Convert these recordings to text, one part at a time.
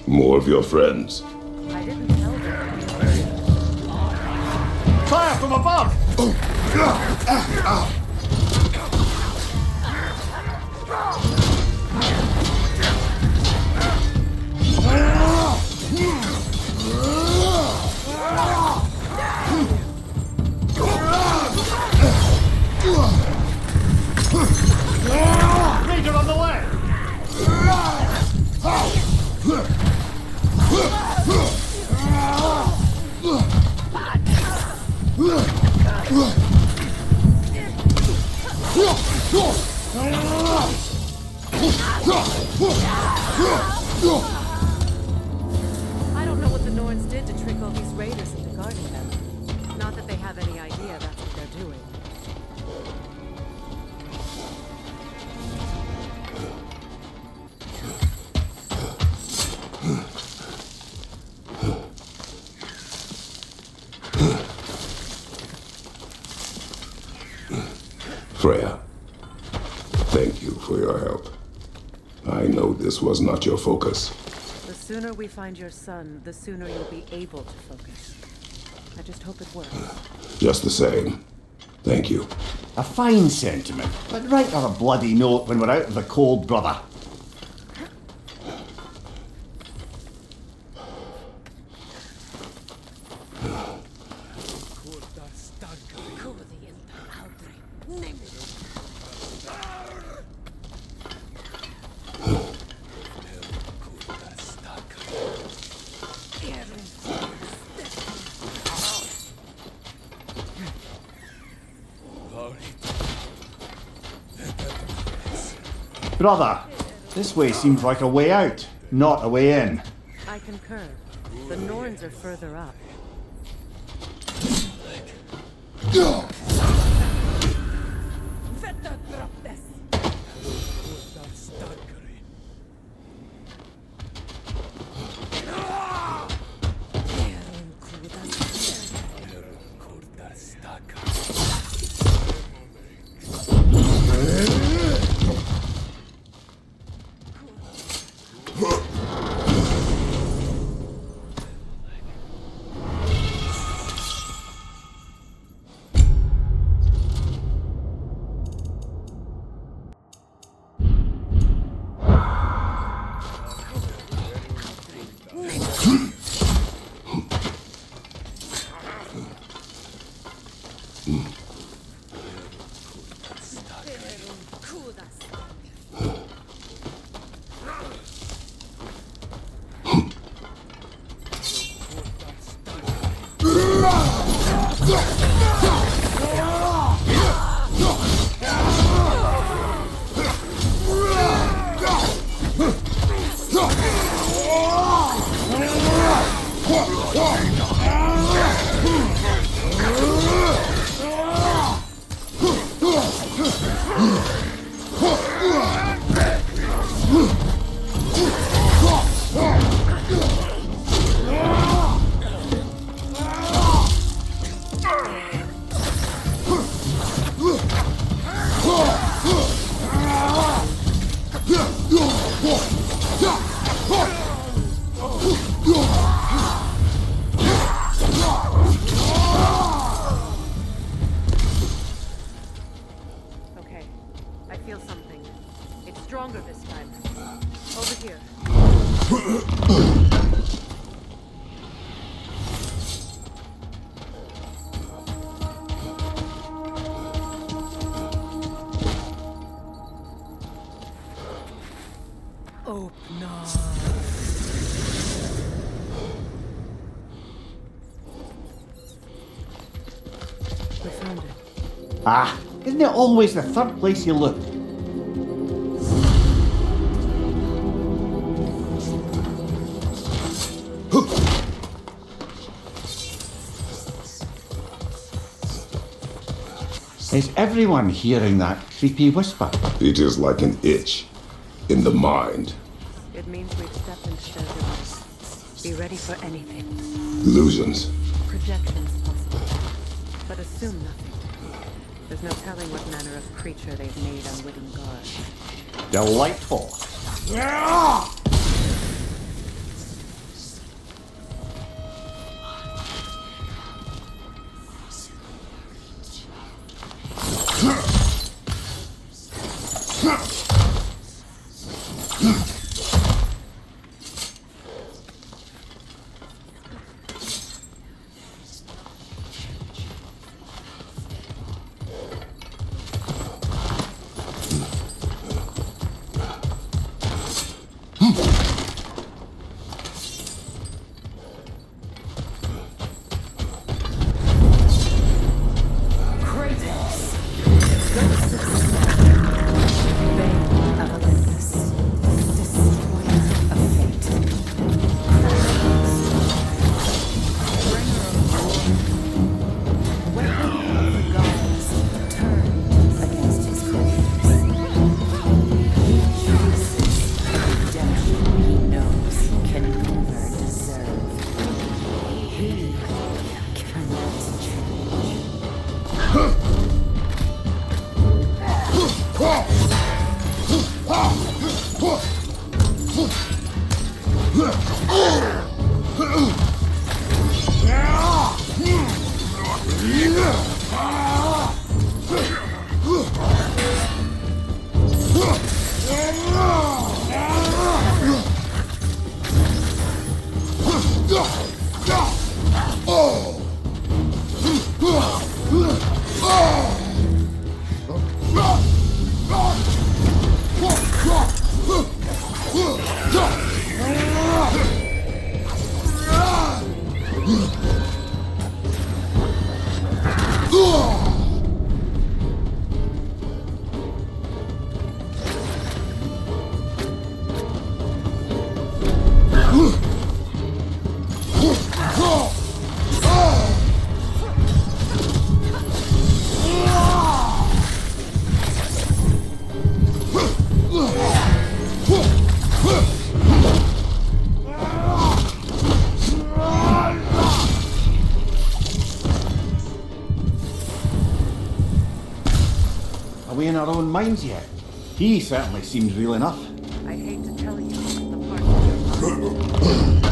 More of your friends. I didn't tell them. Fire from above! Ranger on the way! I don't know what the Norns did to trick all these raiders into guarding them. Not that they have any idea that's what they're doing. Freya, thank you for your help. I know this was not your focus. The sooner we find your son, the sooner you'll be able to focus. I just hope it works. Just the same. Thank you. A fine sentiment, but write on a bloody note when we're out of the cold, brother. Brother, this way seems like a way out, not a way in. I concur. The Norns are further up. Okay, I feel something. It's stronger this time. Over here. We found it. Ah, isn't it always the third place you look? Is everyone hearing that creepy whisper? It is like an itch in the mind. It means we've stepped into territory. Be ready for anything. Illusions. Projections possible. assume nothing. There's no telling what manner of creature they've made unwitting guards. Delightful. Are we in our own minds yet? He certainly seems real enough. I hate to tell you the part of your mind.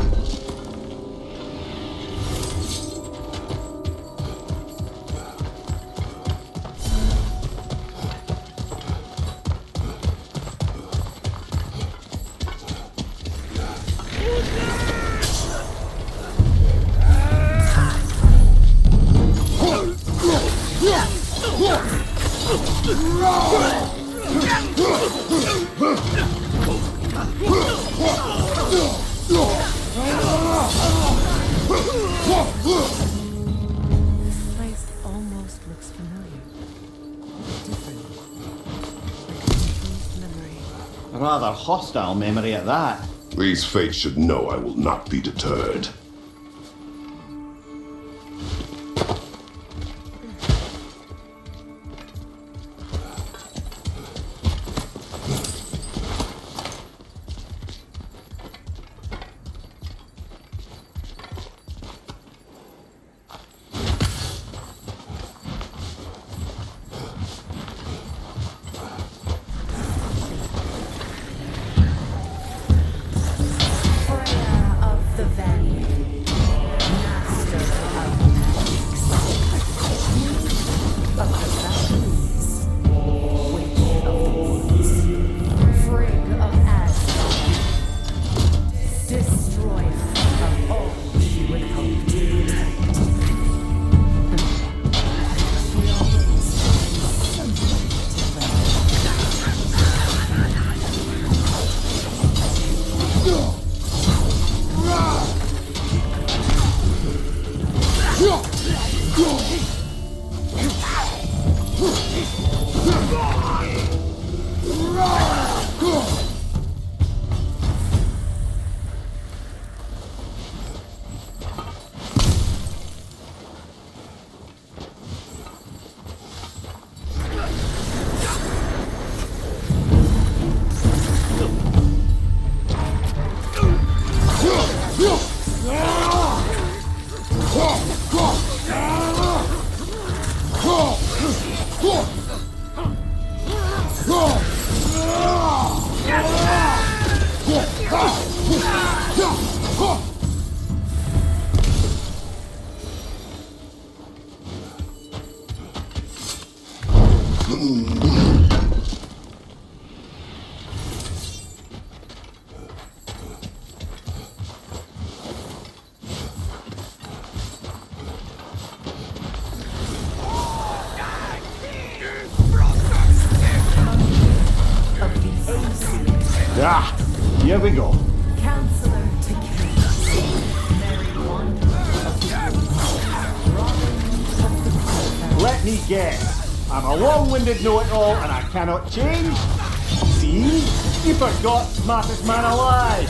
This place almost looks familiar. Different. Like a confused memory. A rather hostile memory at that. These fates should know I will not be deterred. Freya of the Valley. Ah, here we go. Counselor to kill. Mary Let me guess. I'm a long-winded know-it-all and I cannot change? See? You forgot smartest man alive.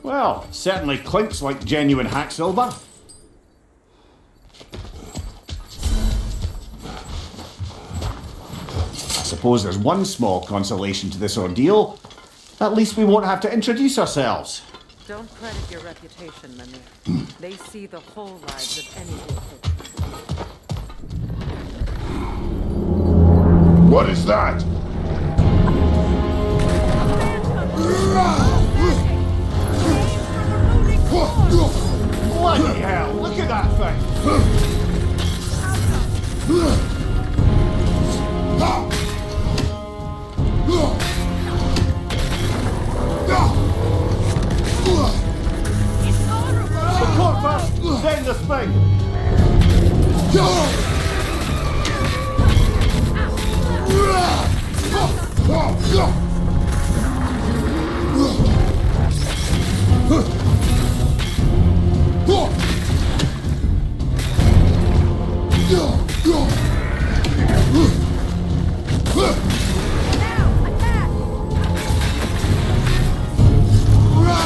Well, certainly clinks like genuine hack silver. I suppose there's one small consolation to this ordeal. At least we won't have to introduce ourselves. Don't credit your reputation, Mimir. They see the whole lives of any What is that? Bloody hell, look at that thing! The court first, then the spring!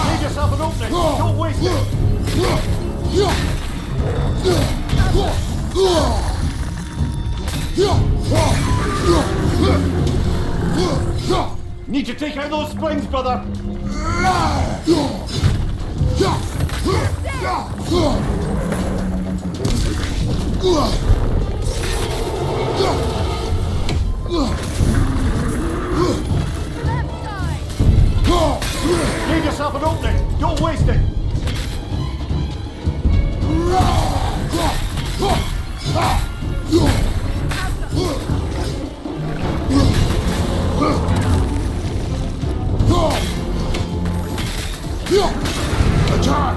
Make yourself an opening, don't waste it! Need to take out those springs, brother! Give yourself an opening, don't waste it! Attack!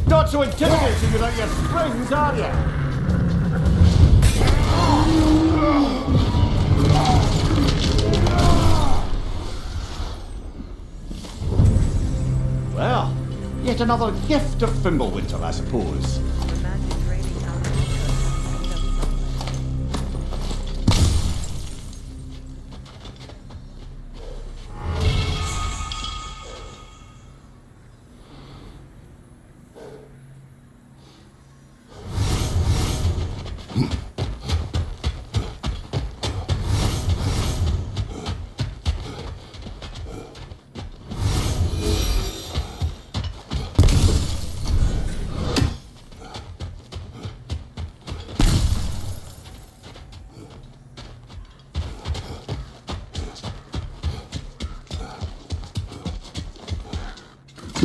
Not so intimidating without your springs, are you? Well, yet another gift of Fimbulwinter, I suppose.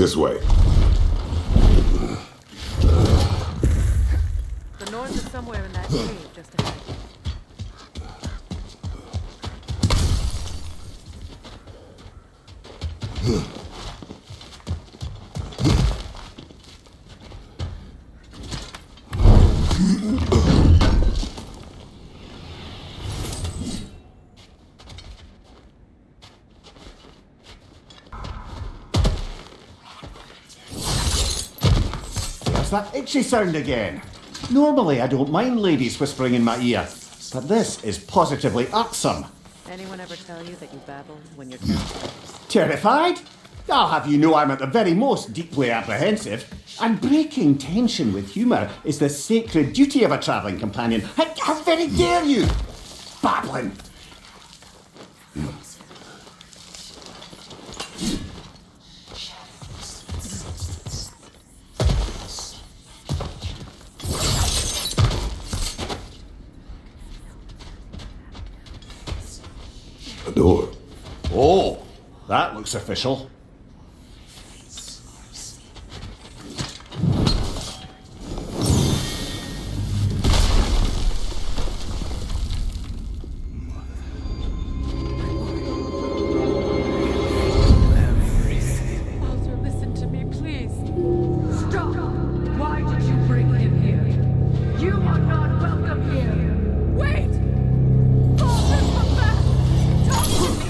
This way. The Norns are somewhere in that cave just ahead. There's that itchy sound again. Normally I don't mind ladies whispering in my ear, but this is positively irksome. Anyone ever tell you that you babble when you're terrified? Terrified? I'll have you know I'm at the very most deeply apprehensive. And breaking tension with humour is the sacred duty of a travelling companion. How very dare you! Babbling! A door. Oh, that looks official. Walter, listen to me, please. Stop! Why did you bring him here? You are not welcome here! Wait! Walter, come back! Talk to me!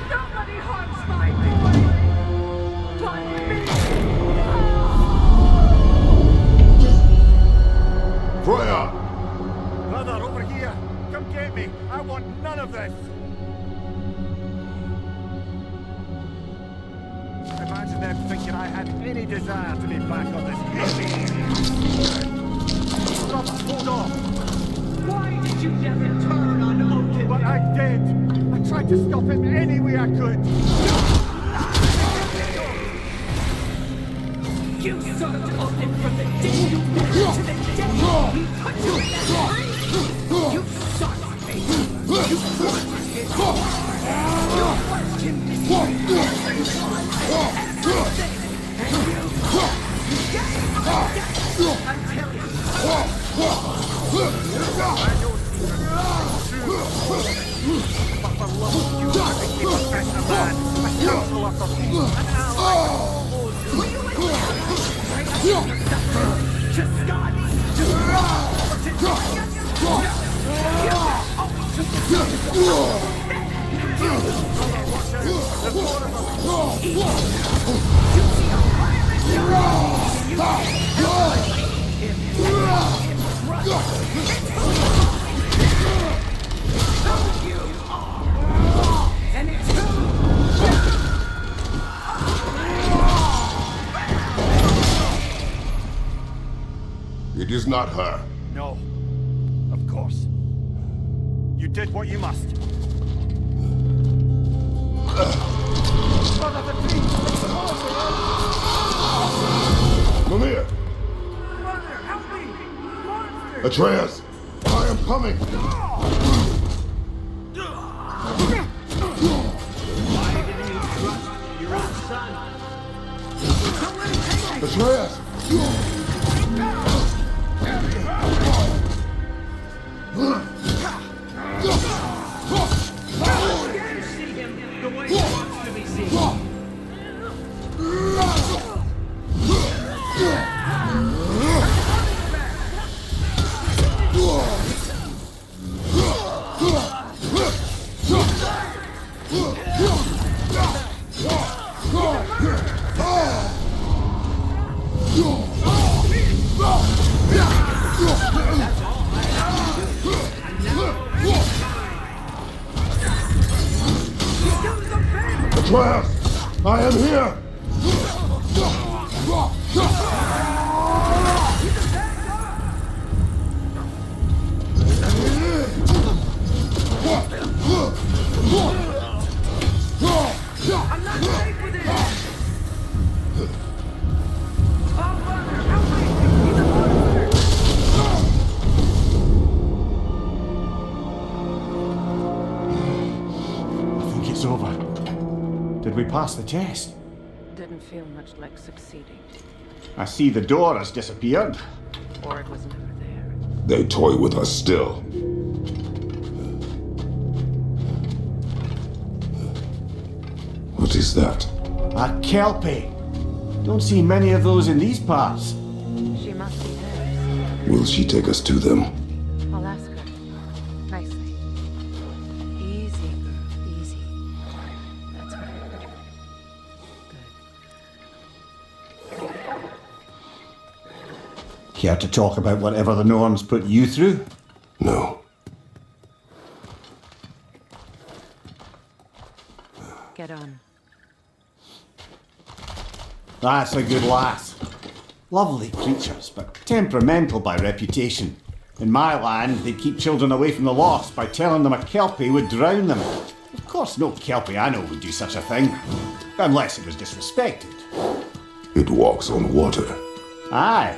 Nobody harms my boy! But me! Freya! Brother, over here! Come get me! I want none of this! Imagine them thinking I had any desire to be back on this Stop! Hold on! Why did you never turn on Odin? But I did! I tried to stop him any way I could! You served Odin from the day you met to the day he put you in that ring! You sought me! You wanted his heart! You watched him destroy everyone and everything! And you gave up until he But for love of you, I became a better man, a counselor for peace, an ally. to Scott! And it's It is not her. No, of course. You did what you must. Mimir! Brother, help me! Monster! Atreus! I am coming! Why didn't you trust your own son? Atreus! You see him the way he wants to be seen. I am here! I'm not safe with it! Oh, brother, help me! He's a monster! I think it's over. Did we pass the test? Didn't feel much like succeeding. I see the door has disappeared. Or it was never there. They toy with us still. What is that? A kelpie. Don't see many of those in these parts. She must be theirs. Will she take us to them? I'll ask her. Nicely. Easy, girl. Easy. That's right. Good. Care to talk about whatever the Norns put you through? No. Get on. That's a good lass. Lovely creatures, but temperamental by reputation. In my land, they'd keep children away from the lost by telling them a kelpie would drown them. Of course, no kelpie I know would do such a thing. Unless it was disrespected. It walks on water. Aye.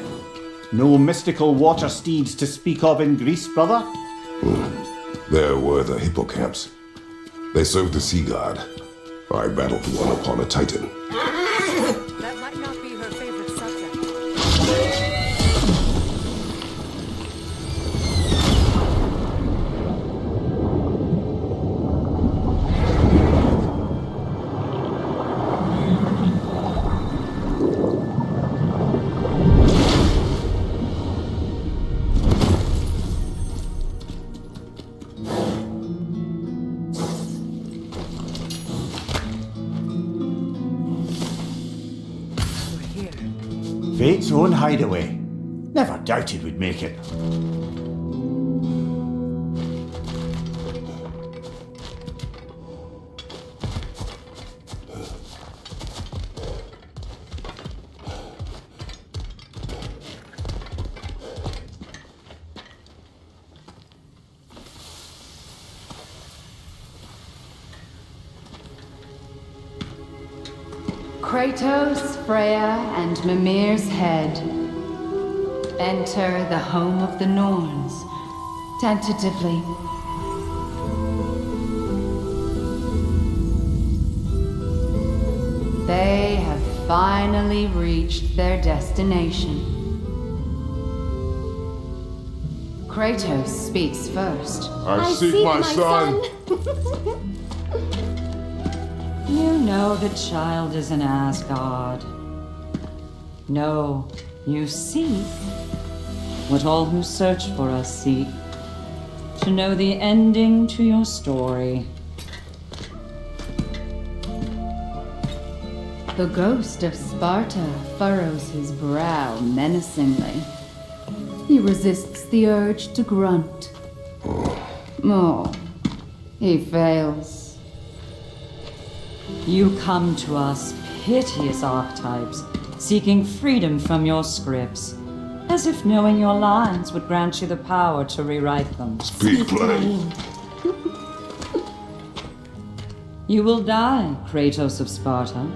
No mystical water steeds to speak of in Greece, brother? There were the hippocamps. They served the sea god. I battled one upon a titan. That might not be her favorite subject. Fate's own hideaway. Never doubted we'd make it. Kratos, Freya, and Mimir's head enter the home of the Norns, tentatively. They have finally reached their destination. Kratos speaks first. I seek my son. You know the child is in Asgard. No, you seek what all who search for us seek. To know the ending to your story. The ghost of Sparta furrows his brow menacingly. He resists the urge to grunt. Oh, he fails. You come to us, piteous archetypes, seeking freedom from your scripts, as if knowing your lines would grant you the power to rewrite them. Speak plain. You will die, Kratos of Sparta.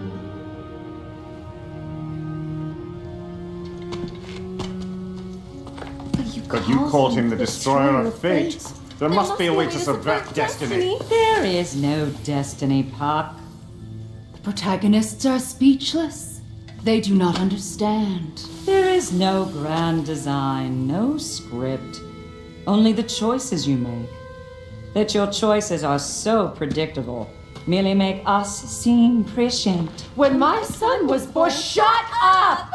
But you called him the destroyer of fate. There must be a way to subvert destiny. There is no destiny, Puck. The protagonists are speechless. They do not understand. There is no grand design, no script. Only the choices you make. That your choices are so predictable merely make us seem prescient. When my son was born, shut up!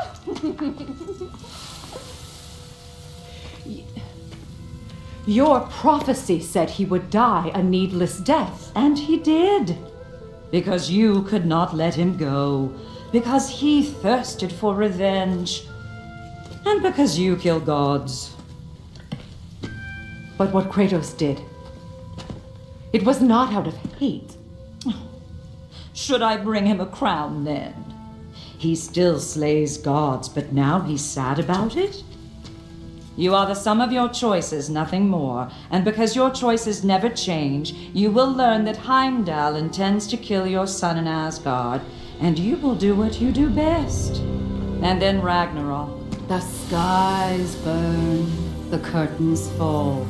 Your prophecy said he would die a needless death. And he did. Because you could not let him go. Because he thirsted for revenge. And because you kill gods. But what Kratos did, it was not out of hate. Should I bring him a crown then? He still slays gods, but now he's sad about it? You are the sum of your choices, nothing more. And because your choices never change, you will learn that Heimdall intends to kill your son in Asgard, and you will do what you do best. And then Ragnarok. The skies burn, the curtains fall.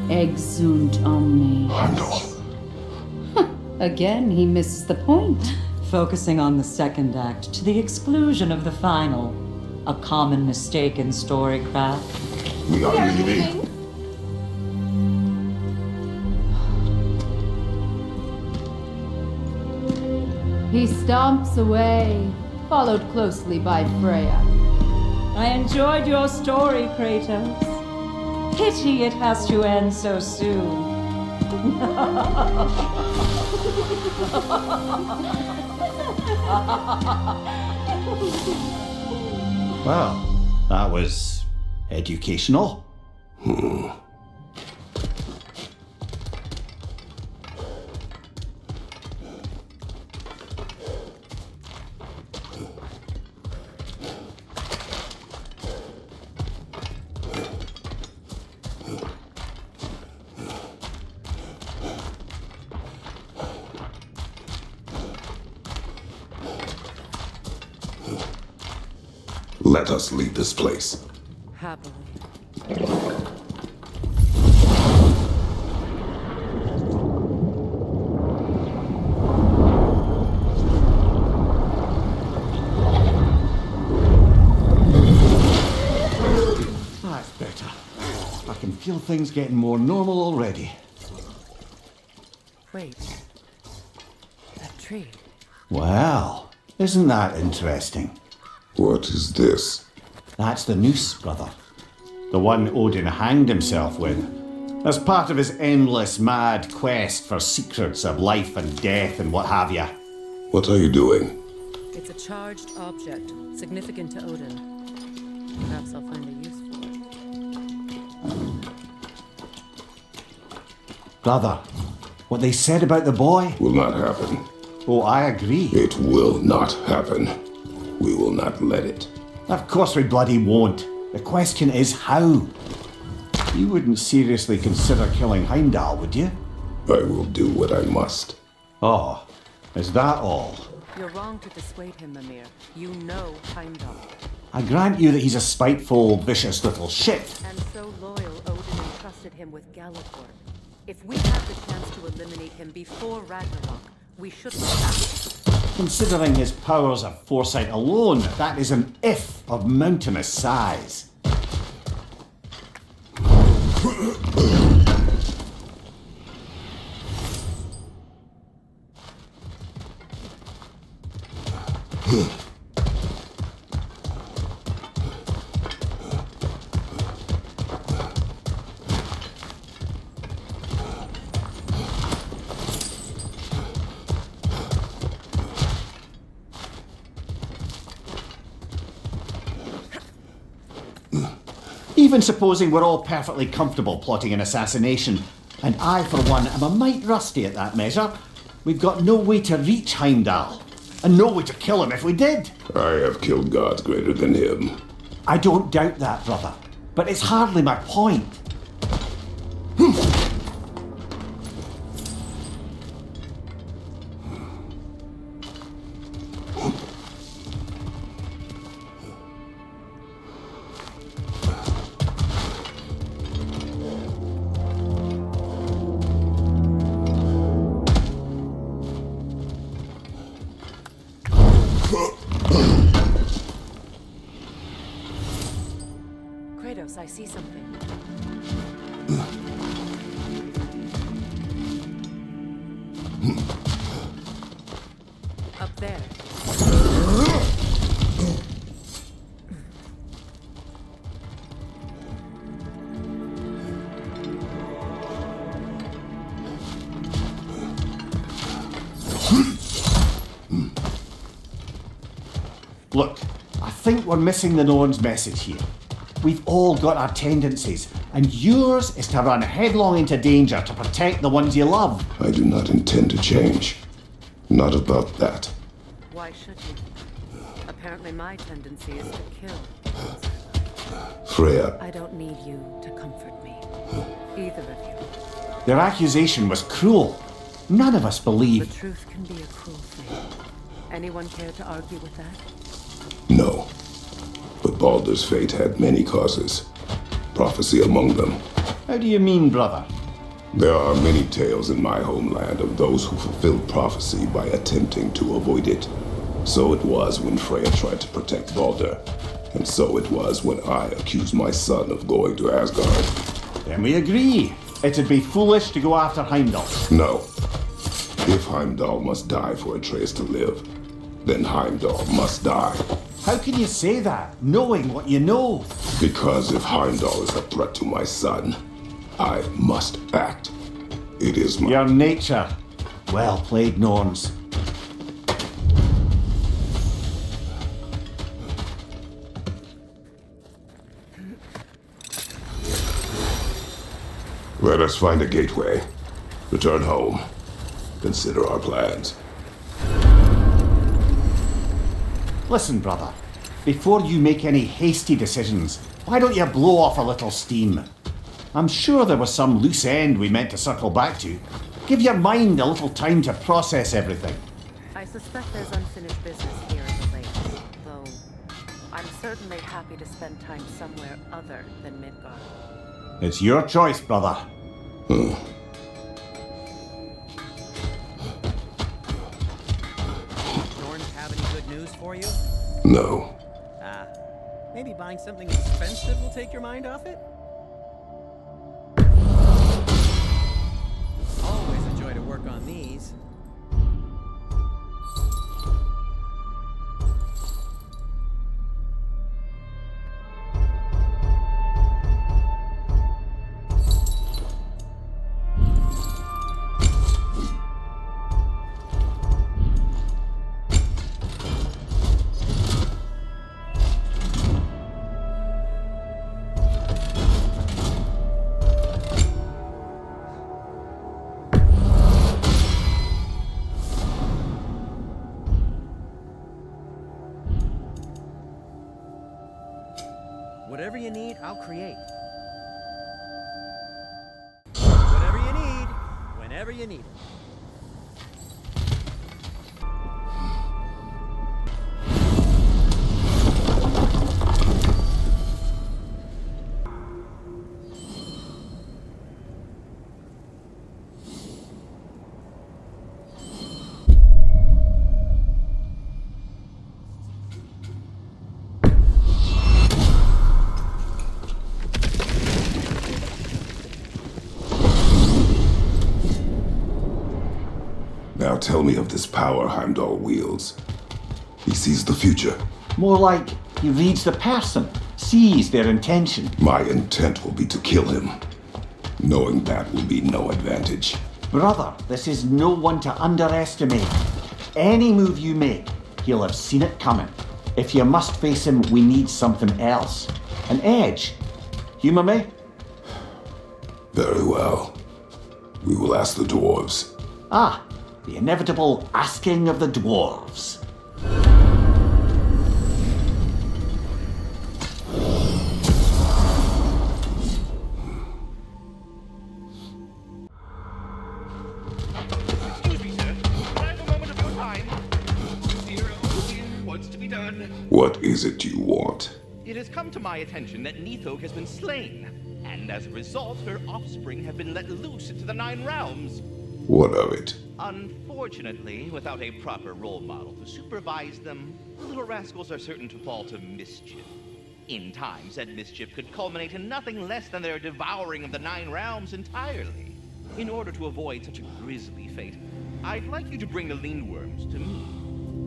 Exunt omnes. Heimdall. Again, he misses the point. Focusing on the second act to the exclusion of the final. A common mistake in storycraft. We are leaving. He stomps away, followed closely by Freya. I enjoyed your story, Kratos. Pity it has to end so soon. Well, that was educational. Let us leave this place. Happily. That's better. I can feel things getting more normal already. Wait. That tree. Well, isn't that interesting? What is this? That's the noose, brother. The one Odin hanged himself with, as part of his endless, mad quest for secrets of life and death and what have ya. What are you doing? It's a charged object, significant to Odin. Perhaps I'll find a use for it. Brother, what they said about the boy? Will not happen. Oh, I agree. It will not happen. We will not let it. Of course we bloody won't. The question is how. You wouldn't seriously consider killing Heimdall, would you? I will do what I must. Oh, is that all? You're wrong to dissuade him, Mimir. You know Heimdall. I grant you that he's a spiteful, vicious little shit. And so loyal, Odin entrusted him with Galliford. If we have the chance to eliminate him before Ragnarok, we should act. Considering his powers of foresight alone, that is an if of mountainous size. Even supposing we're all perfectly comfortable plotting an assassination, and I, for one, am a mite rusty at that measure, we've got no way to reach Heimdall, and no way to kill him if we did. I have killed gods greater than him. I don't doubt that, brother, but it's hardly my point. Kratos, I see something. Up there. Look, I think we're missing the Norns' message here. We've all got our tendencies, and yours is to run headlong into danger to protect the ones you love. I do not intend to change. Not about that. Why should you? Apparently my tendency is to kill. Freya, I don't need you to comfort me. Either of you. Their accusation was cruel. None of us The believe. truth can be a cruel thing. Anyone care to argue with that? no. But Baldur's fate had many causes. Prophecy among them. How do you mean, brother? There are many tales in my homeland of those who fulfilled prophecy by attempting to avoid it. So it was when Freya tried to protect Baldur. And so it was when I accused my son of going to Asgard. Then we agree. It'd be foolish to go after Heimdall. No. If Heimdall must die for Atreus to live, then Heimdall must die. How can you say that, knowing what you know? Because if Heimdall is a threat to my son, I must act. It is my... Your nature. Well played, Norns. Let us find a gateway. Return home. Consider our plans. Listen, brother. Before you make any hasty decisions, why don't you blow off a little steam? I'm sure there was some loose end we meant to circle back to. Give your mind a little time to process everything. I suspect there's unfinished business here in the lake, though I'm certainly happy to spend time somewhere other than Midgard. It's your choice, brother. Norns have any good news for you? No. Maybe buying something expensive will take your mind off it? Always a joy to work on these. Whatever you need, I'll create. Whatever you need, whenever you need it. Now tell me of this power Heimdall wields. He sees the future. More like he reads the person, sees their intention. My intent will be to kill him. Knowing that will be no advantage. Brother, this is no one to underestimate. Any move you make, he'll have seen it coming. If you must face him, we need something else. An edge. Humor me? Very well. We will ask the dwarves. Ah, the inevitable asking of the dwarves. Excuse me, sir. Can I have a moment of your time? Zero wants to be done. What is it you want? It has come to my attention that Nithog has been slain, and as a result, her offspring have been let loose into the Nine Realms. What of it? Unfortunately, without a proper role model to supervise them, the little rascals are certain to fall to mischief. In time, said mischief could culminate in nothing less than their devouring of the Nine Realms entirely. In order to avoid such a grisly fate, I'd like you to bring the Lindworms to me.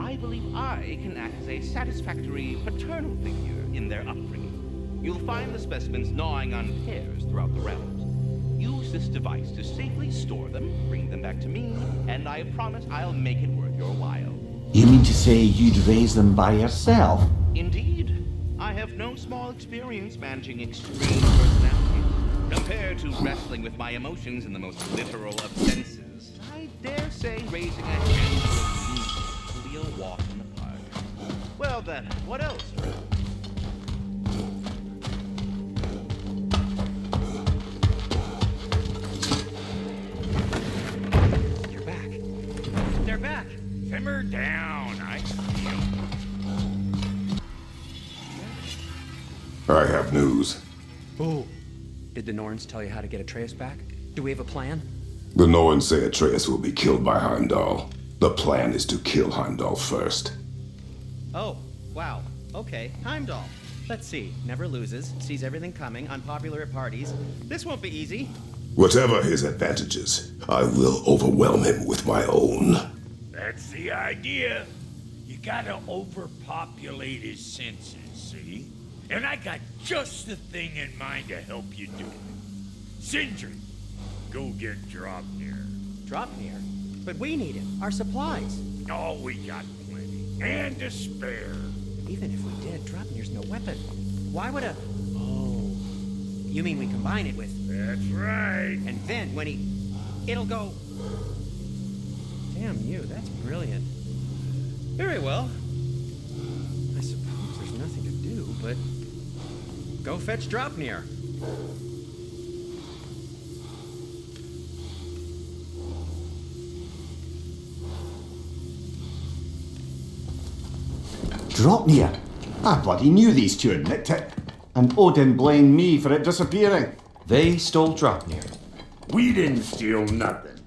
I believe I can act as a satisfactory paternal figure in their upbringing. You'll find the specimens gnawing on pears throughout the realms. Use this device to safely store them, bring them back to me, and I promise I'll make it worth your while. You mean to say you'd raise them by yourself? Indeed. I have no small experience managing extreme personalities. Compared to wrestling with my emotions in the most literal of senses, I dare say raising a handful of meat will be a walk in the park. Well then, what else? You're back. They're back. Simmer down. I feel. I have news. Oh. Did the Norns tell you how to get Atreus back? Do we have a plan? The Norns say Atreus will be killed by Heimdall. The plan is to kill Heimdall first. Oh, wow. Okay, Heimdall. Let's see. Never loses, sees everything coming, unpopular at parties. This won't be easy. Whatever his advantages, I will overwhelm him with my own. That's the idea. You gotta overpopulate his senses, see? And I got just the thing in mind to help you do it. Sindri, go get Draupnir. Draupnir? But we need him. Our supplies. Oh, we got plenty. And to spare. Even if we did, Draupnir's no weapon. Why would a... Oh. You mean we combine it with... That's right. And then when he... It'll go... Damn you, that's brilliant. Very well. I suppose there's nothing to do, but... Go fetch Draupnir. Draupnir? I bloody knew these two had nicked it. And Odin blamed me for it disappearing. They stole Draupnir. We didn't steal nothing.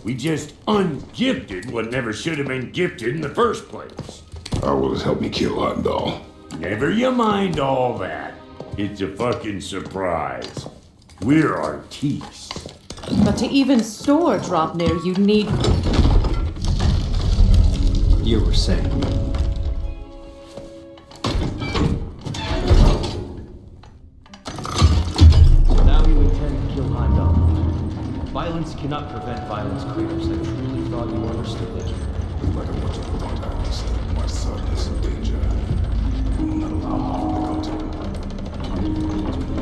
We just ungifted what never should have been gifted in the first place. How will it help me kill Heimdall? Never you mind all that. It's a fucking surprise. We're artistes. But to even store Draupnir, you need... You were saying. Now you intend to kill Heimdall. Violence cannot prevent violence, Kratos. I truly thought you understood that. Like I want you to find out myself. My son is in danger. I will not allow harm to come to him.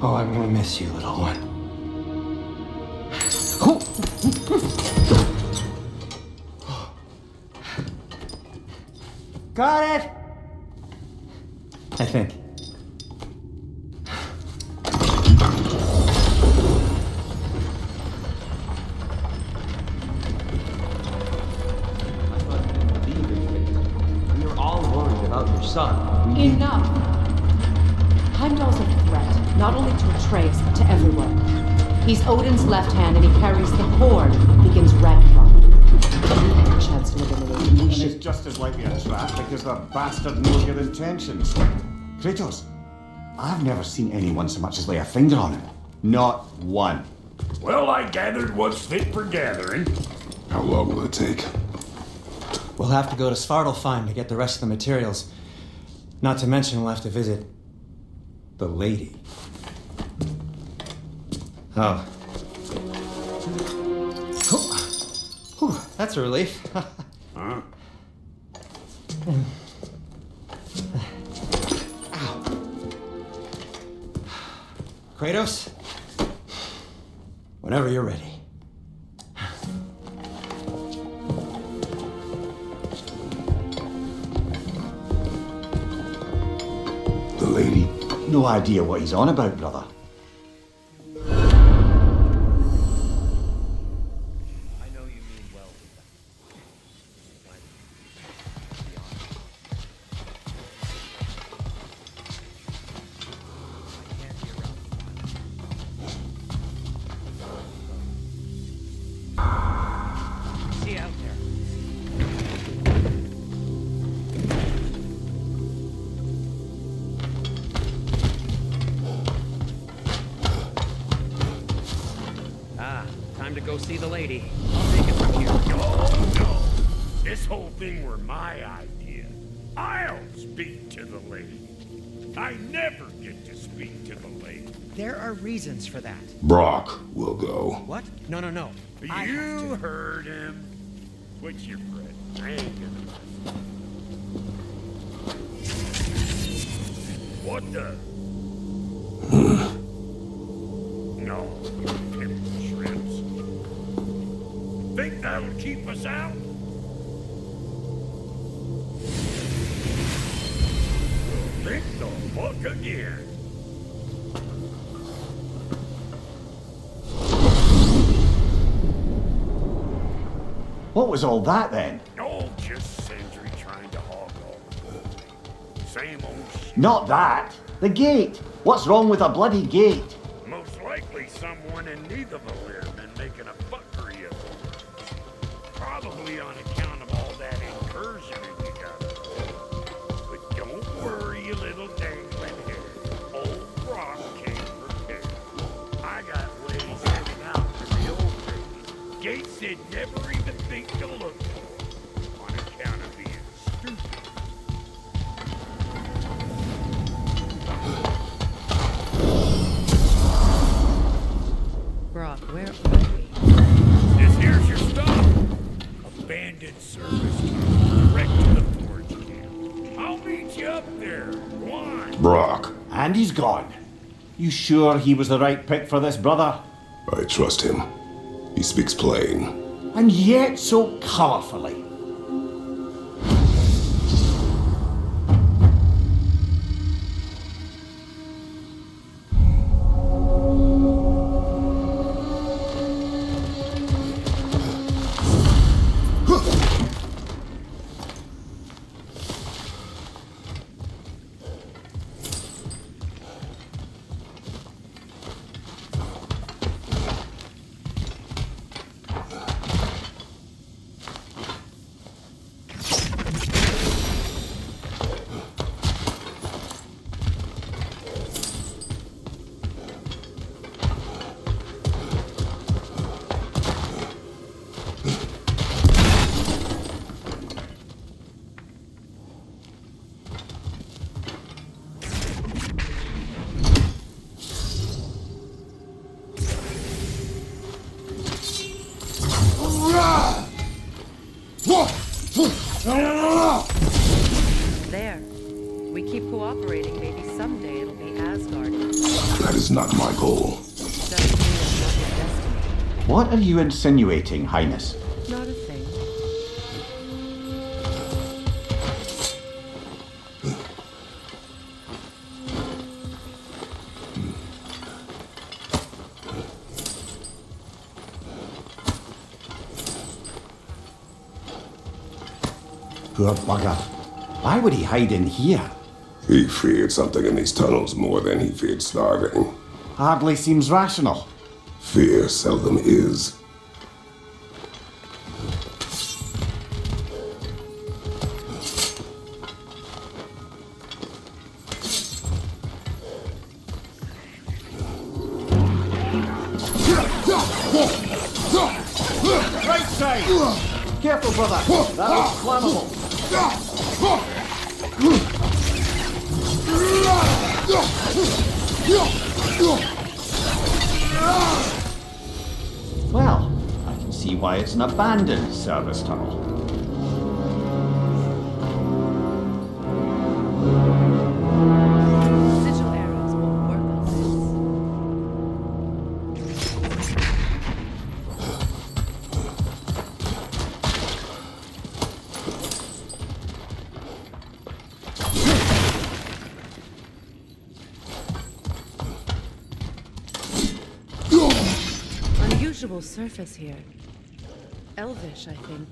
Oh, I'm gonna miss you, little one. Got it! I think. I thought you didn't believe in it. We were all worried about your son. Enough! Heimdall's a threat, not only to Atreus, but to everyone. He's Odin's left hand, and he carries the cord that begins Ragnarok. We have a chance to eliminate him. We And should... it's just as likely a trap because the bastard knows your intentions. Kratos, I've never seen anyone so much as lay a finger on him. Not one. Well, I gathered what's fit for gathering. How long will it take? We'll have to go to Svartalfheim to get the rest of the materials. Not to mention we'll have to visit the lady. Oh. Whew, that's a relief. Huh? Kratos? Whenever you're ready. The lady? No idea what he's on about, brother. I know you mean well. But, to be honest, I can't be around. go see the lady. I'll take it from here. No. This whole thing were my idea. I'll speak to the lady. I never get to speak to the lady. There are reasons for that. Brock will go. What? No. I have You to. heard him. What's your friend? I ain't gonna listen. What the? No, pimple shrimps. Think that'll keep us out? Think the fuck again. What was all that then? Oh, just Sentry trying to hog all the gold. Same old shit. Not that. The gate. What's wrong with a bloody gate? Most likely someone in Neitherville been making a fuckery of it. Probably on account of all that incursioning you got. But don't worry, you little dangling head. Old Brock came prepared. I got ways heading out for the old days. Gates said never even think to look for on account of being stupid. Brock, where are we? This here's your stop. Abandoned service tunnel direct to the forge camp. I'll meet you up there. Go on. Brock, And he's gone. You sure he was the right pick for this, brother? I trust him. He speaks plain. And yet so colourfully. There. We keep cooperating, maybe someday it'll be Asgard. That is not my goal. Doesn't mean it's not your destiny. What are you insinuating, Highness? Not a thing. Poor bugger. Why would he hide in here? He feared something in these tunnels more than he feared starving. Hardly seems rational. Fear seldom is. Right side! Careful, brother. That looks flammable. Well, I can see why it's an abandoned service tunnel. Sigil arrows won't work on this. Unusual surface here. Elvish, I think.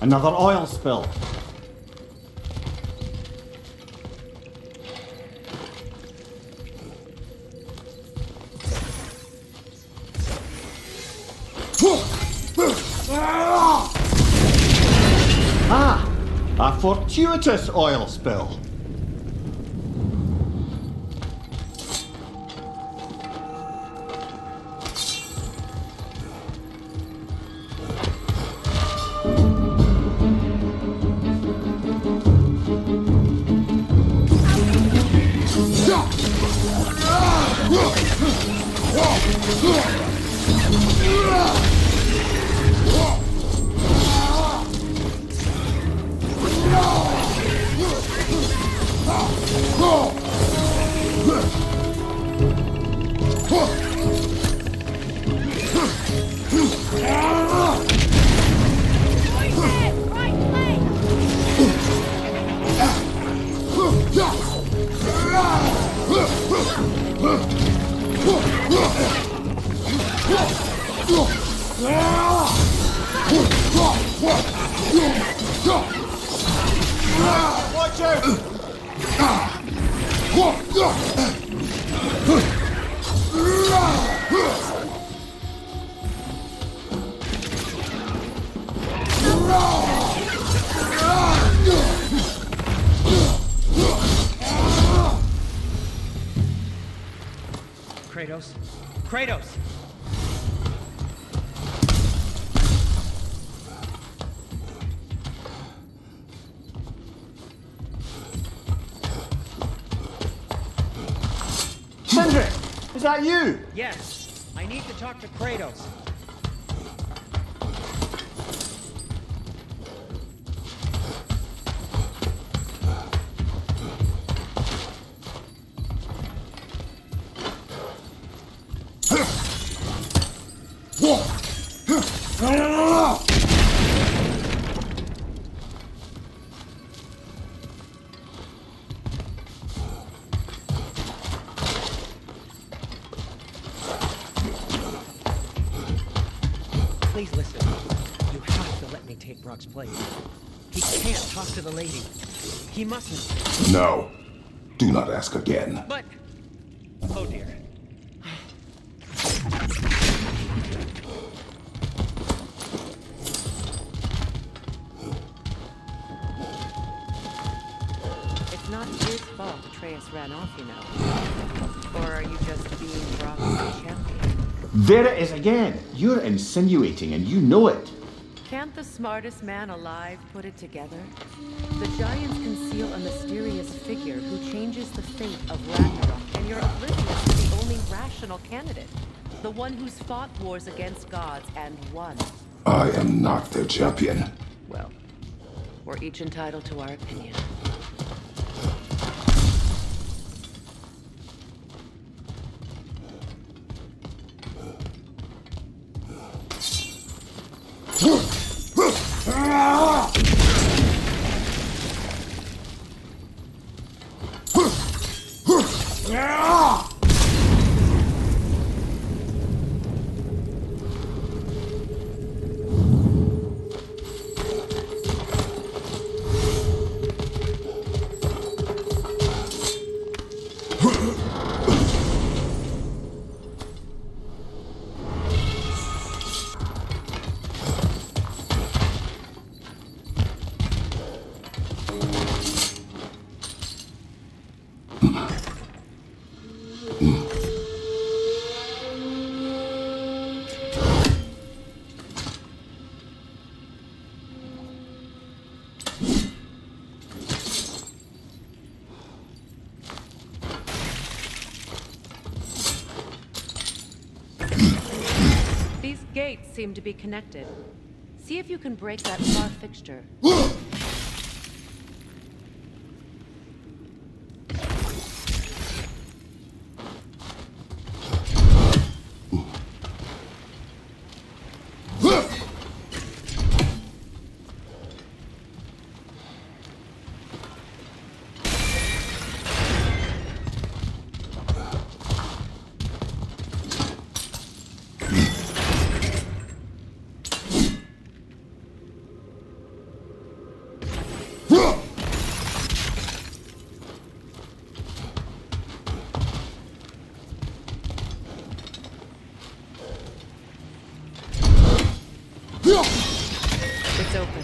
Another oil spill. Ah! A fortuitous oil spill. Watch out! Kratos? Kratos! Sindri! Is that you? Yes! I need to talk to Kratos. Please listen. You have to let me take Brock's place. He can't talk to the lady. He mustn't. No. Do not ask again. But... Oh dear. It's not his fault Atreus ran off, you know. Or are you just being Brock's champion? There it is again. You're insinuating and you know it. Can't the smartest man alive put it together? The giants conceal a mysterious figure who changes the fate of Ragnarok, and you're oblivious to the only rational candidate. The one who's fought wars against gods and won. I am not their champion. Well, we're each entitled to our opinion. Gates seem to be connected. See if you can break that far fixture. It's open.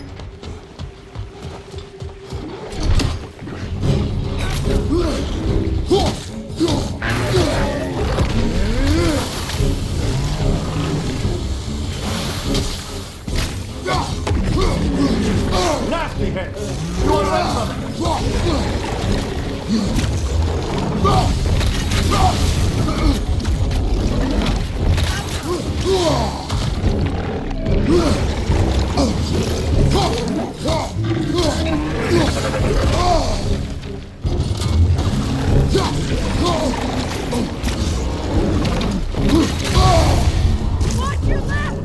Nasty hit! You want to run Watch your left!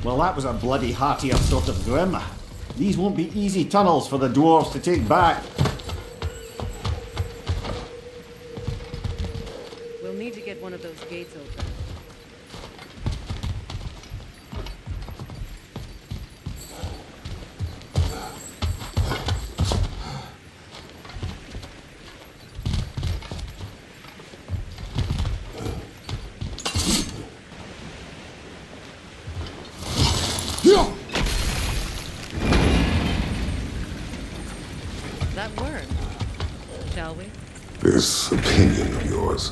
Well, that was a bloody heartier sort of grim. These won't be easy tunnels for the dwarves to take back. We'll need to get one of those gates open. That worked. Shall we? This opinion of yours,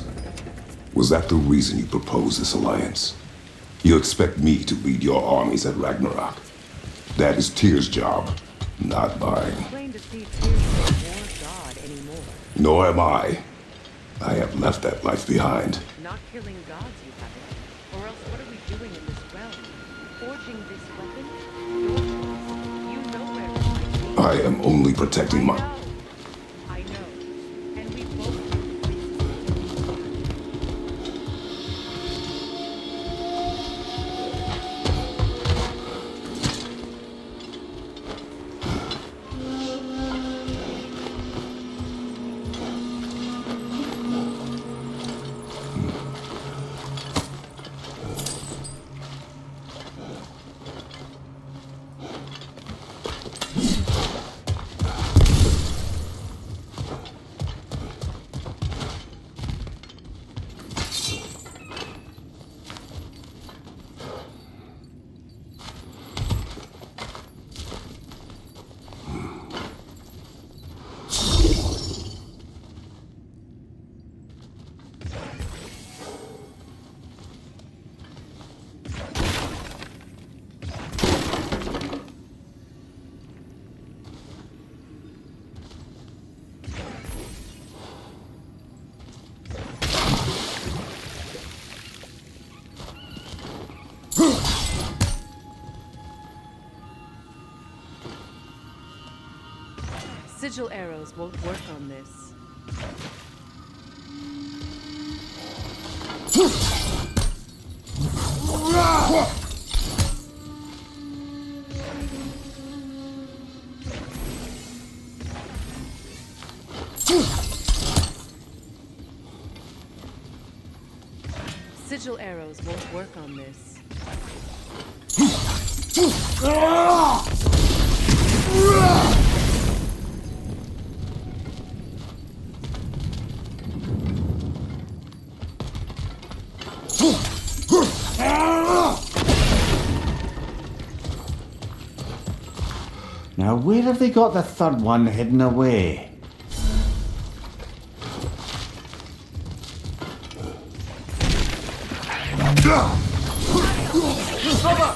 was that the reason you proposed this alliance? You expect me to lead your armies at Ragnarok? That is Tyr's job, not mine. Plain to see Tyr is no more god anymore. Nor am I. I have left that life behind. Not killing gods, you haven't. Or else what are we doing in this realm? Forging this weapon? Your choice. You know where it might be. I am only protecting my... I know. And we both know. Sigil arrows won't work on this. Sigil arrows won't work on this. Now, where have they got the third one hidden away? Brother!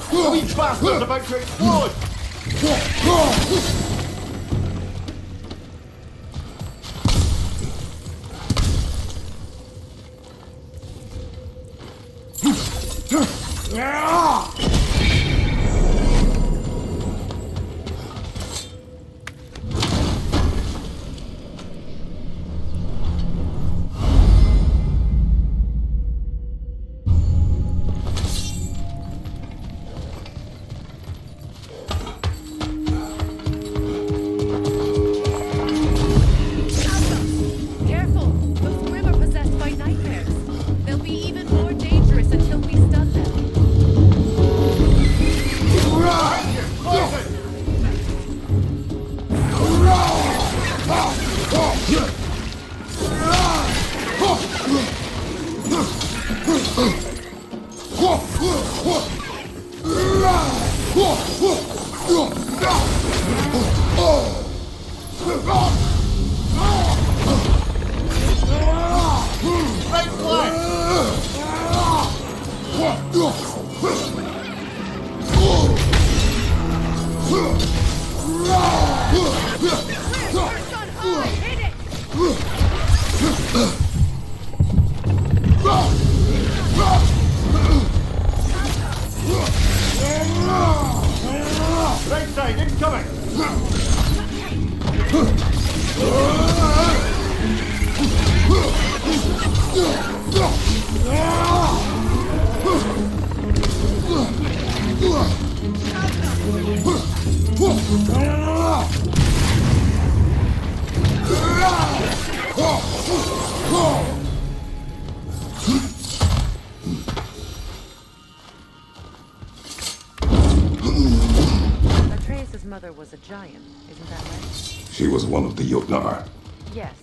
The weak bastard's about to explode! Careful! Those grim are possessed by nightmares. They'll be even more dangerous Right flank! First on high! Hit it! Right side, incoming! Atreus' mother was a giant, isn't that right? She was one of the Jotnar. Yes.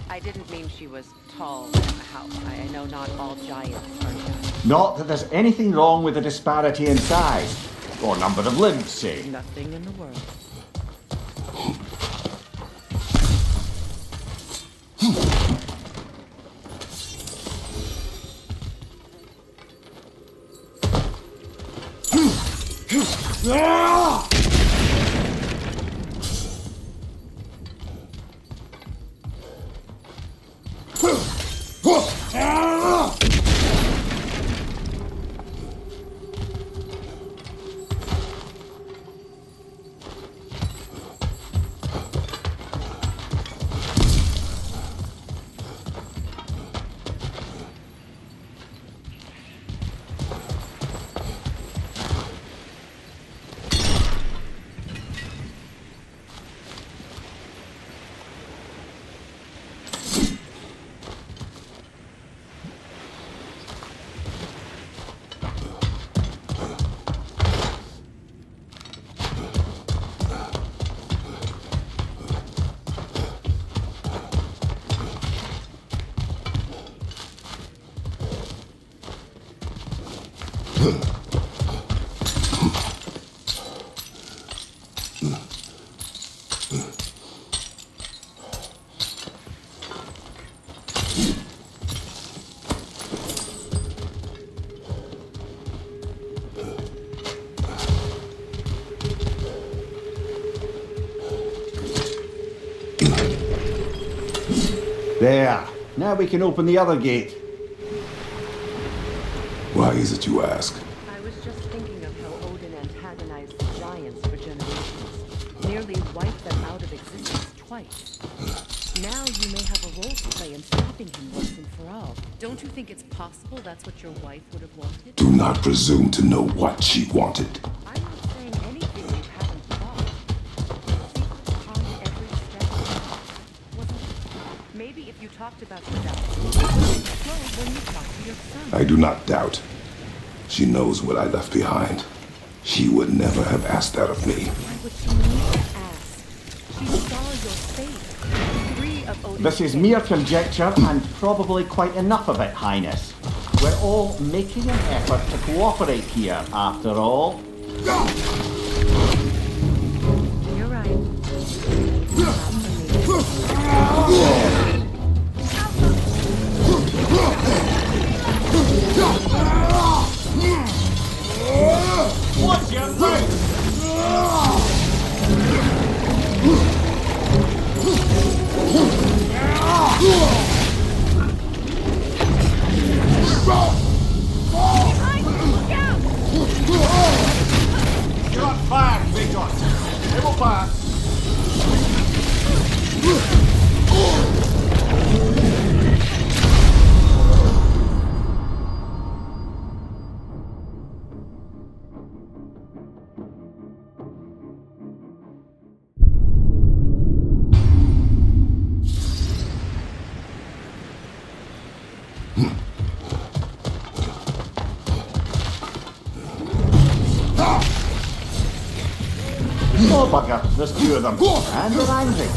I didn't mean she was tall in a house. I know not all giants are giants. Not that there's anything wrong with the disparity in size, or number of limbs, say. Nothing in the world. There. Now we can open the other gate. Why is it you ask? I was just thinking of how Odin antagonized the giants for generations. Nearly wiped them out of existence twice. Now you may have a role to play in stopping him once and for all. Don't you think it's possible that's what your wife would have wanted? Do not presume to know what she wanted. I'm not saying anything you haven't thought. Secrets behind every step. Wasn't it? Maybe if you talked about your doubts, flow when you talk to your son. I do not doubt. She knows what I left behind. She would never have asked that of me. Why would she need to ask? She saw your fate. Three of Odin's This is kids. mere conjecture, and probably quite enough of it, Highness. We're all making an effort to cooperate here, after all. You're right. Not for me. What's your name? You're on fire, Kratos. They will pass. Oh, bugger. There's two of them. And they're angry.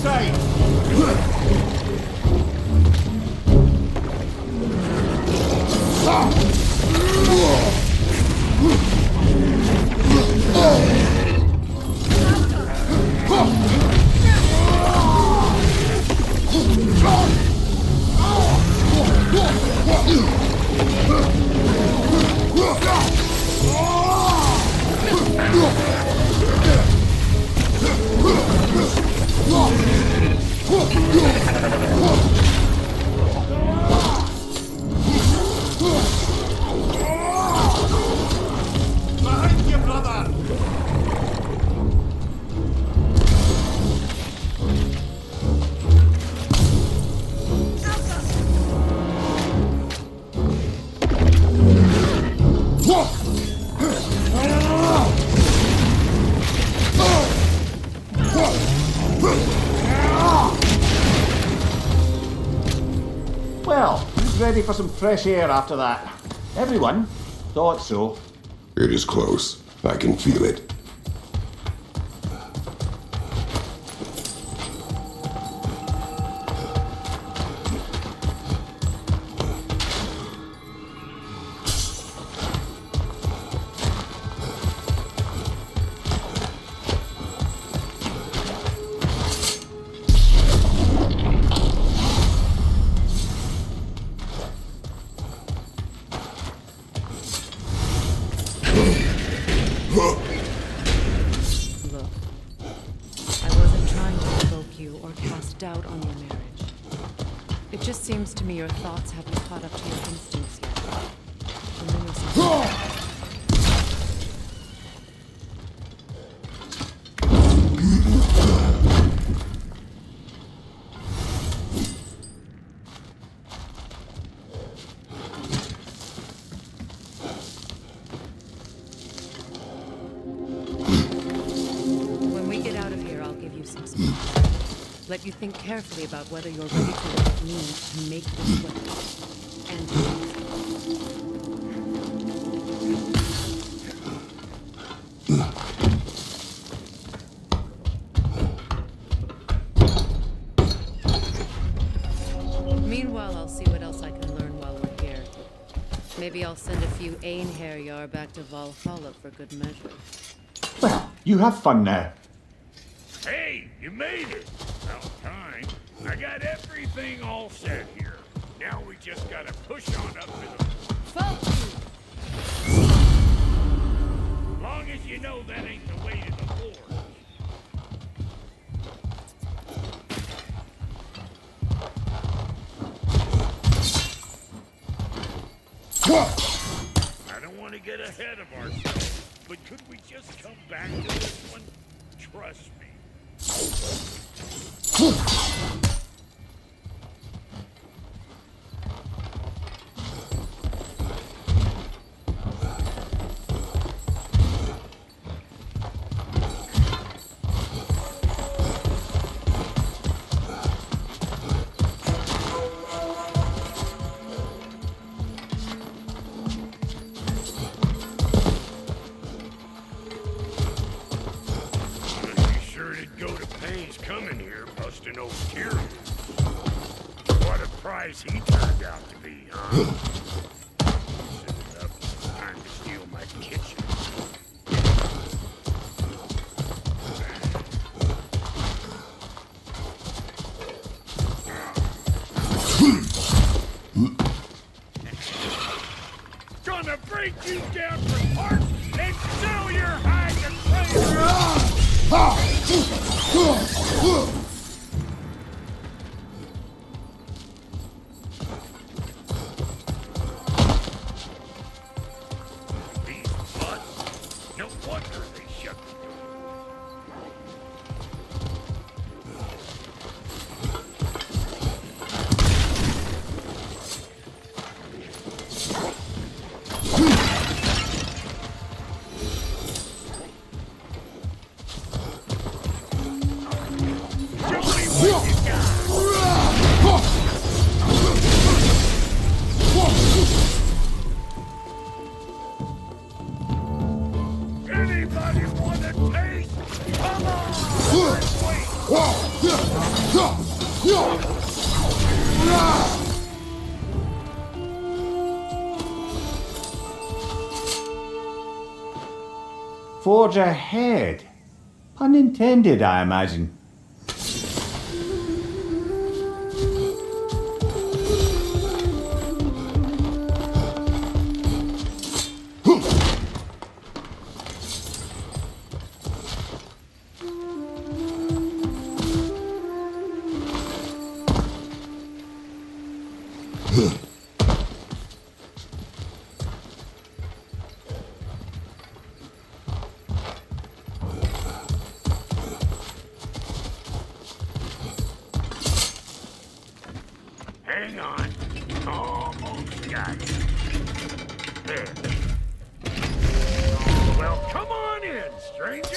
inside! Behind you, brother! Well, who's ready for some fresh air after that? Everyone? Thought so. It is close. I can feel it. Look, I wasn't trying to provoke you or cast doubt on your marriage. It just seems to me your thoughts haven't caught up to your instincts yet. And then you'll see- When we get out of here, I'll give you some space. Let you think carefully about whether you're ready for what it means to make this weapon. And to use it. Meanwhile, I'll see what else I can learn while we're here. Maybe I'll send a few Einherjar back to Valhalla for good measure. Well, you have fun now. Hey, you made it! About time. I got everything all set here. Now we just gotta push on up to the... Long as you know that ain't the way to the Lord. I don't want to get ahead of ourselves, but could we just come back to this one? Trust me. Coming here, busting old Tyrion. What a prize he turned out to be, huh? Set it up. Time to steal my kitchen. Gonna break you down for parts and sell your hide to These butts. No wonder they shut the door. Anybody want a taste? Come on! Forge ahead. Pun intended, I imagine. Hang on. Almost got it. There. Well, come on in, stranger.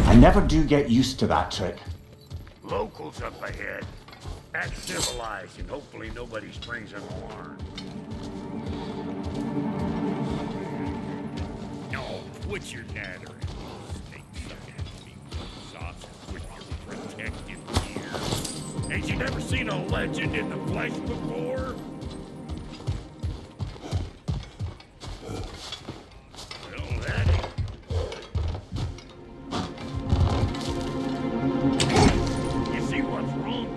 I never do get used to that trick. Locals up ahead. Act civilized and hopefully nobody springs an alarm. No, what's your nattering? Snake sucking at me sausage with your protective gear. Ain't you never seen a legend in the flesh before? Well, that ain't. You see what's wrong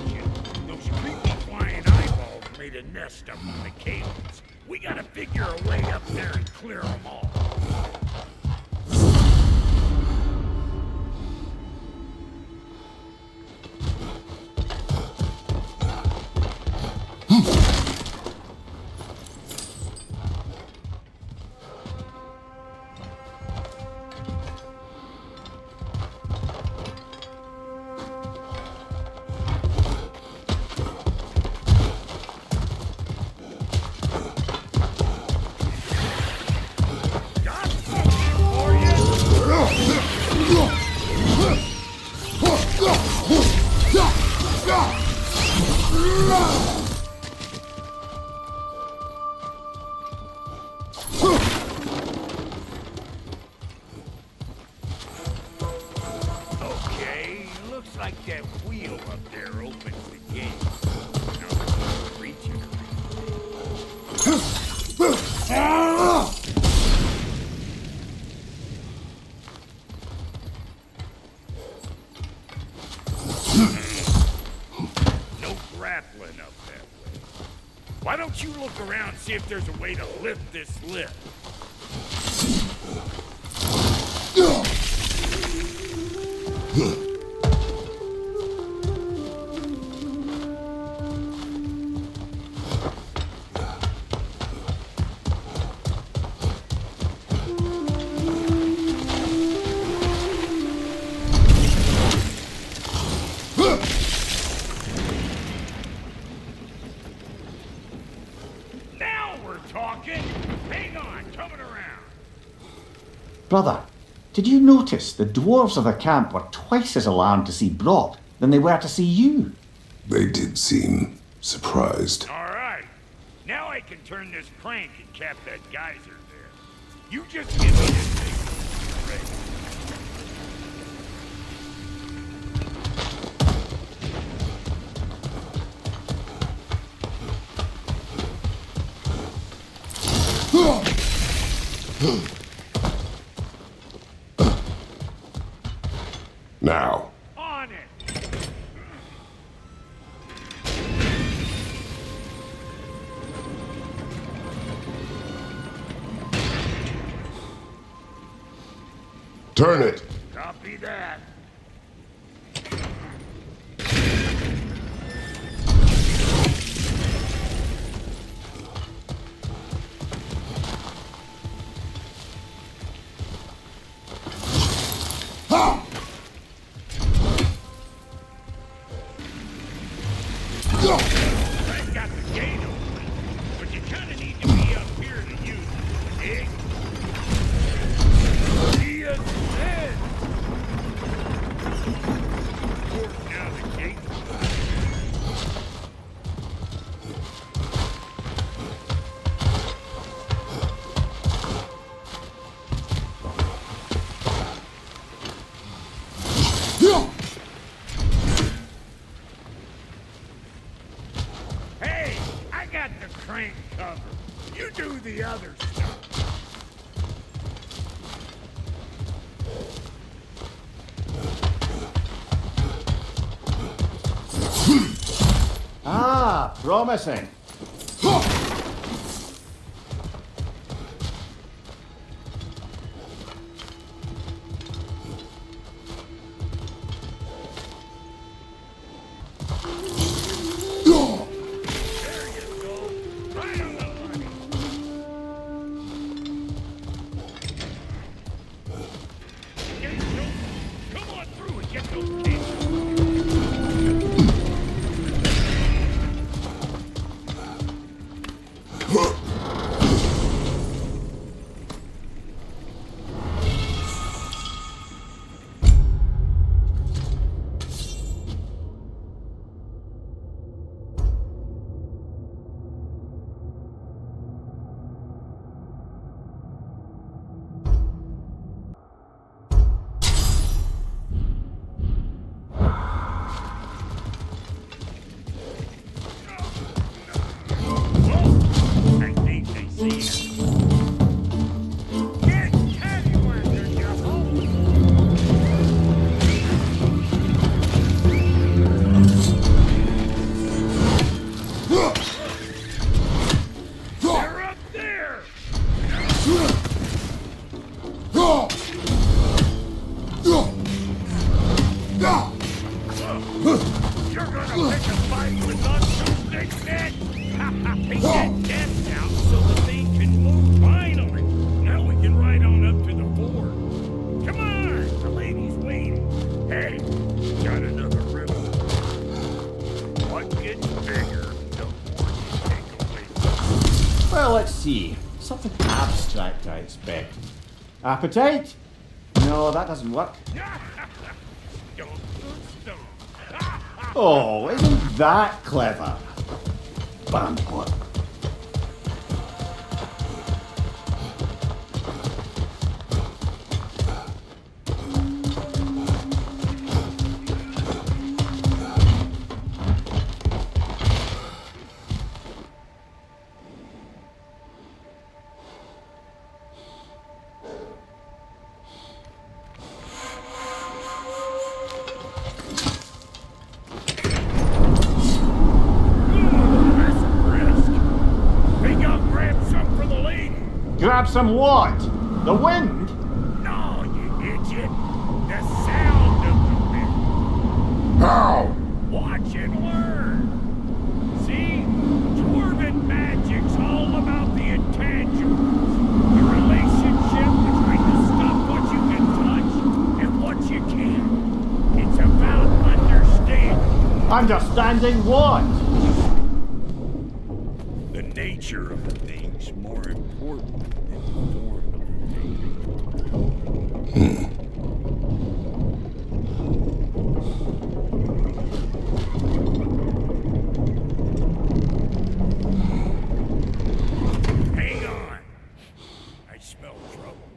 here? Those creepy flying eyeballs made a nest up on the cables. We gotta figure a way up there and clear them all. Okay, looks like that wheel up there opens the gate. Now let's reach it. No grappling up that way. Why don't you look around and see if there's a way to lift this lift? Now we're talking! Hang on, coming around. Brother, did you notice the dwarves of the camp were twice as alarmed to see Brock than they were to see you? They did seem surprised. All right. Now I can turn this crank and cap that geyser there. You just give me this thing. Ready. Now, On it! turn it. Copy that. I got the gate open, but you kind of need to be up here to use it. Dig? See you then. find cover. You do the other stuff. Ah, promising. Well, let's see. Something abstract, I expect. Appetite? No, that doesn't work. Oh, isn't that clever? Bamboozle. Grab some what? The wind? No, you idiot. The sound of the wind. How? Watch and learn. See? Dwarven magic's all about the intangibles. The relationship between the stuff what you can touch and what you can't. It's about understanding. Understanding what? The nature of the thing's more important than the form of the thing. Hang on. I smell trouble.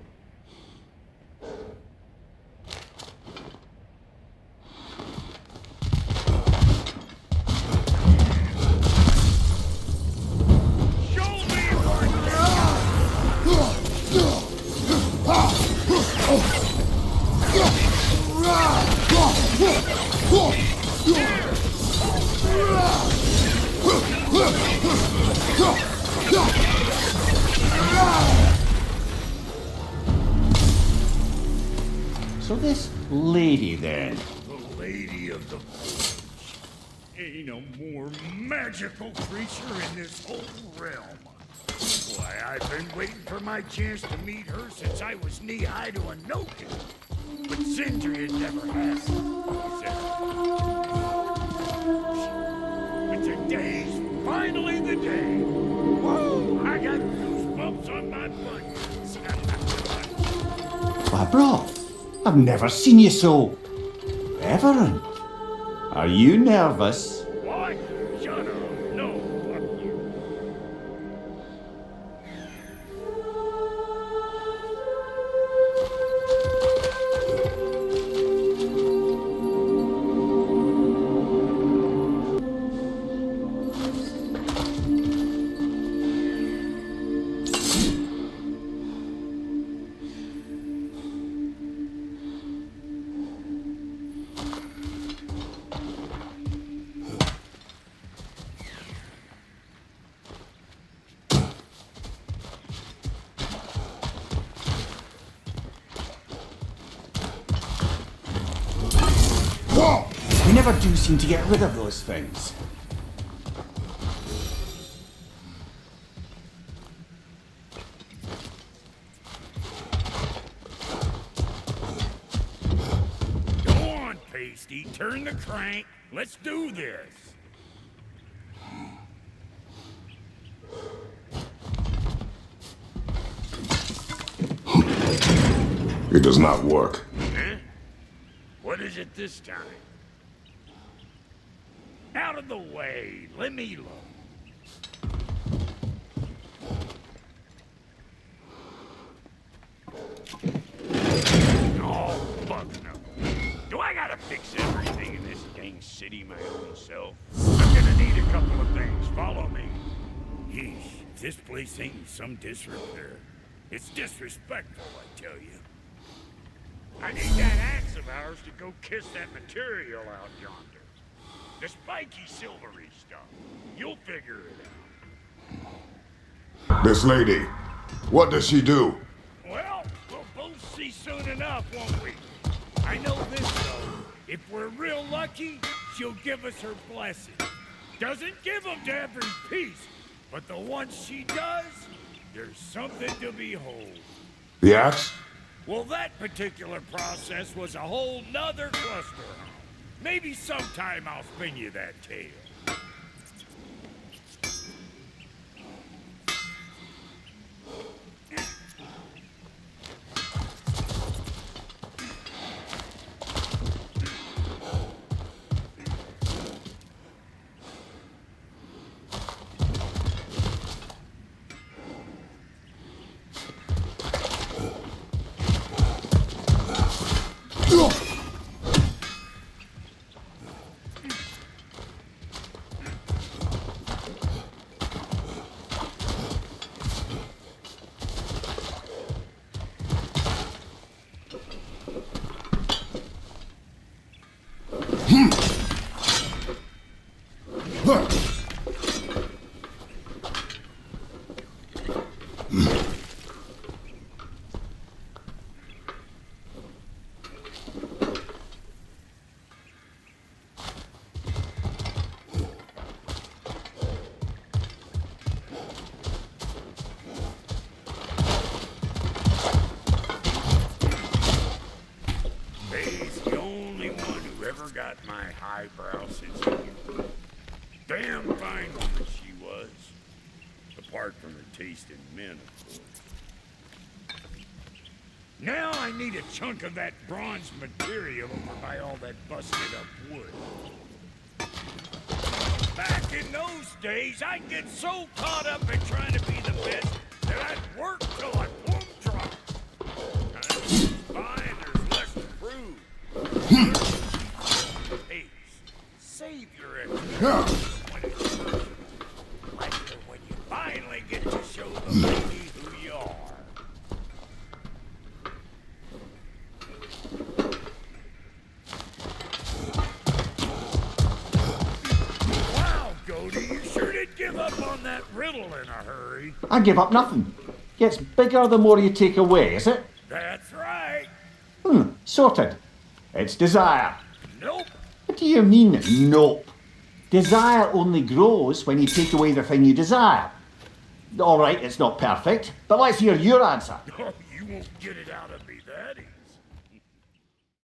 So this lady then? The lady of the village. Ain't a more magical creature in this whole realm. Why, I've been waiting for my chance to meet her since I was knee-high to a Noken. But Sindri had never had it. But today's finally the day. Whoa! I got goosebumps on my buttons. Why, bro, I've never seen you so reverent. Are you nervous? What? Shut up. No, fuck you. never do seem to get rid of those things. Go on, Pasty. Turn the crank. Let's do this. It does not work. Huh? What is it this time? Out of the way. Let me look. Oh, fuck no. Do I gotta fix everything in this dang city my own self? I'm gonna need a couple of things. Follow me. Yeesh, if this place ain't in some disrepair. It's disrespectful, I tell you. I need that axe of ours to go kiss that material out yonder. The spiky silvery stuff. You'll figure it out. This lady, what does she do? Well, we'll both see soon enough, won't we? I know this, though. If we're real lucky, she'll give us her blessing. Doesn't give them to every piece, but the ones she does, there's something to behold. The axe? Well, that particular process was a whole nother cluster. Maybe sometime I'll spin you that tale. Got my highbrow sense of humor. Damn fine woman she was. Apart from her taste in men, of course. Now I need a chunk of that bronze material over by all that busted up wood. Back in those days, I'd get so caught up in trying to be the best that I'd work till I plumb dropped. Time goes by and there's less to prove. Save your energy when it's personal. Like when you finally get to show the lady who you are. Wow, Goldie, you sure did give up on that riddle in a hurry. I give up nothing. Gets bigger the more you take away, is it? That's right. Sorted. It's desire. Nope. What do you mean, nope? Desire only grows when you take away the thing you desire. All right, it's not perfect, but let's hear your answer. Oh, you won't get it out of me that easy.